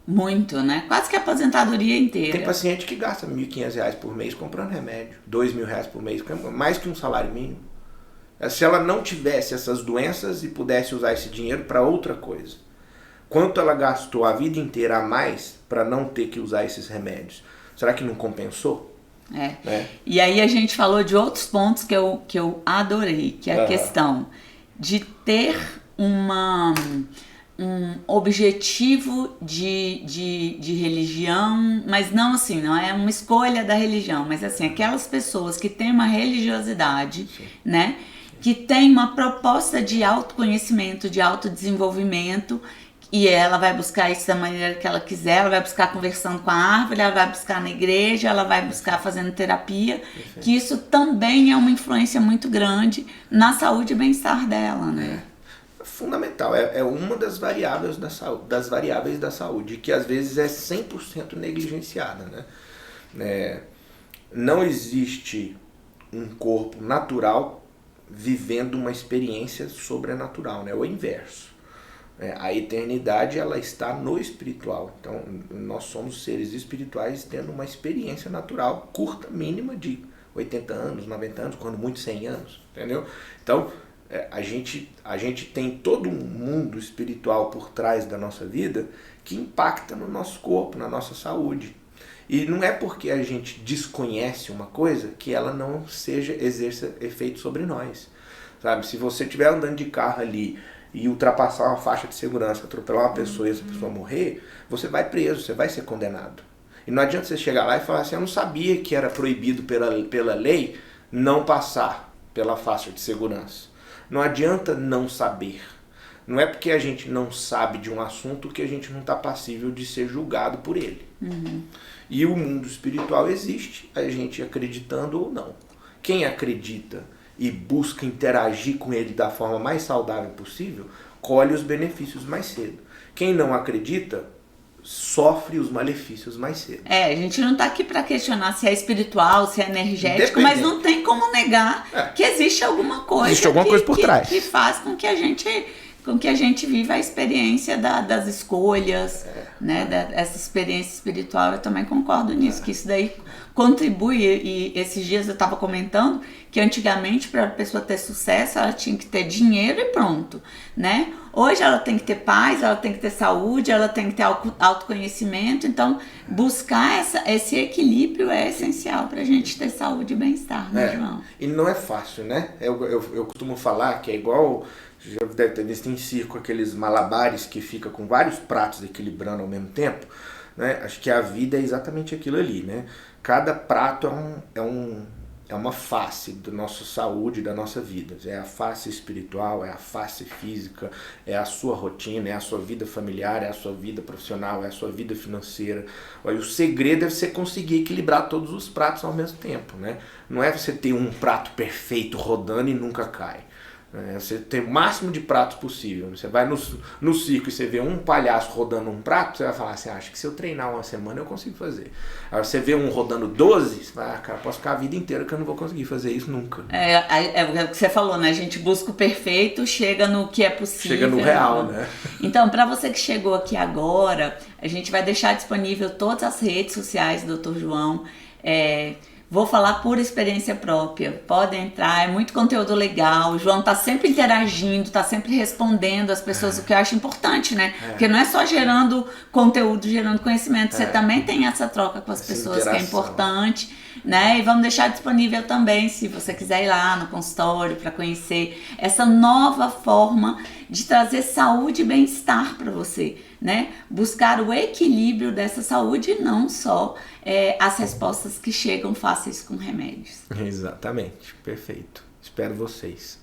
Muito, né? Quase que a aposentadoria inteira. Tem paciente que gasta R$ 1.500 por mês comprando remédio, R$ 2.000 por mês, mais que um salário mínimo. Se ela não tivesse essas doenças e pudesse usar esse dinheiro para outra coisa, quanto ela gastou a vida inteira a mais para não ter que usar esses remédios? Será que não compensou? E aí a gente falou de outros pontos que eu adorei, que é a questão de ter um objetivo de religião, mas não assim, não é uma escolha da religião, mas assim, aquelas pessoas que têm uma religiosidade, né, que tem uma proposta de autoconhecimento, de autodesenvolvimento, e ela vai buscar isso da maneira que ela quiser, ela vai buscar conversando com a árvore, ela vai buscar na igreja, ela vai buscar fazendo terapia, Perfeito. que isso também é uma influência muito grande na saúde e bem-estar dela, né? Fundamental, é uma das variáveis da saúde, que às vezes é 100% negligenciada, né? Não existe um corpo natural vivendo uma experiência sobrenatural, né? O inverso. A eternidade, ela está no espiritual. Então, nós somos seres espirituais tendo uma experiência natural curta, mínima, de 80 anos, 90 anos, quando muito 100 anos, entendeu? Então, a gente tem todo um mundo espiritual por trás da nossa vida que impacta no nosso corpo, na nossa saúde. E não é porque a gente desconhece uma coisa que ela não exerça efeito sobre nós. Sabe? Se você estiver andando de carro ali e ultrapassar uma faixa de segurança, atropelar uma pessoa e essa pessoa morrer, você vai preso, você vai ser condenado. E não adianta você chegar lá e falar assim, eu não sabia que era proibido pela lei não passar pela faixa de segurança. Não adianta não saber. Não é porque a gente não sabe de um assunto que a gente não está passível de ser julgado por ele. E o mundo espiritual existe, a gente acreditando ou não. Quem acredita e busca interagir com ele da forma mais saudável possível, colhe os benefícios mais cedo. Quem não acredita, sofre os malefícios mais cedo. A gente não está aqui para questionar se é espiritual, se é energético, mas não tem como negar que existe alguma coisa, por trás que faz com que a gente viva a experiência das escolhas, né? Essa experiência espiritual. Eu também concordo nisso, que isso daí contribui. E esses dias eu estava comentando que antigamente, para a pessoa ter sucesso, ela tinha que ter dinheiro e pronto, né? Hoje ela tem que ter paz, ela tem que ter saúde, ela tem que ter autoconhecimento. Então, buscar esse equilíbrio é essencial para a gente ter saúde e bem-estar, né, João? E não é fácil, né? Eu costumo falar que é igual... Já deve ter visto em circo aqueles malabares que fica com vários pratos equilibrando ao mesmo tempo, né? Acho que a vida é exatamente aquilo ali, né? Cada prato é uma face da nossa saúde, da nossa vida. É a face espiritual, é a face física, é a sua rotina, é a sua vida familiar, é a sua vida profissional, é a sua vida financeira. E o segredo é você conseguir equilibrar todos os pratos ao mesmo tempo, né? Não é você ter um prato perfeito rodando e nunca cai. Você tem o máximo de pratos possível. Você vai no circo e você vê um palhaço rodando um prato, você vai falar assim, acho que se eu treinar uma semana eu consigo fazer. Aí você vê um rodando 12, você vai, cara, posso ficar a vida inteira que eu não vou conseguir fazer isso nunca. É o que você falou, né? A gente busca o perfeito, chega no que é possível. Chega no real, né? Então, para você que chegou aqui agora, a gente vai deixar disponível todas as redes sociais do Dr. João. Vou falar por experiência própria. Podem entrar, é muito conteúdo legal. O João tá sempre interagindo, tá sempre respondendo as pessoas, o que eu acho importante, né? Porque não é só gerando conteúdo, gerando conhecimento. Você também tem essa troca com as pessoas, que é importante, né? E vamos deixar disponível também, se você quiser ir lá no consultório para conhecer essa nova forma de trazer saúde e bem-estar para você, né? Buscar o equilíbrio dessa saúde e não só as respostas que chegam fáceis com remédios. Exatamente, perfeito. Espero vocês.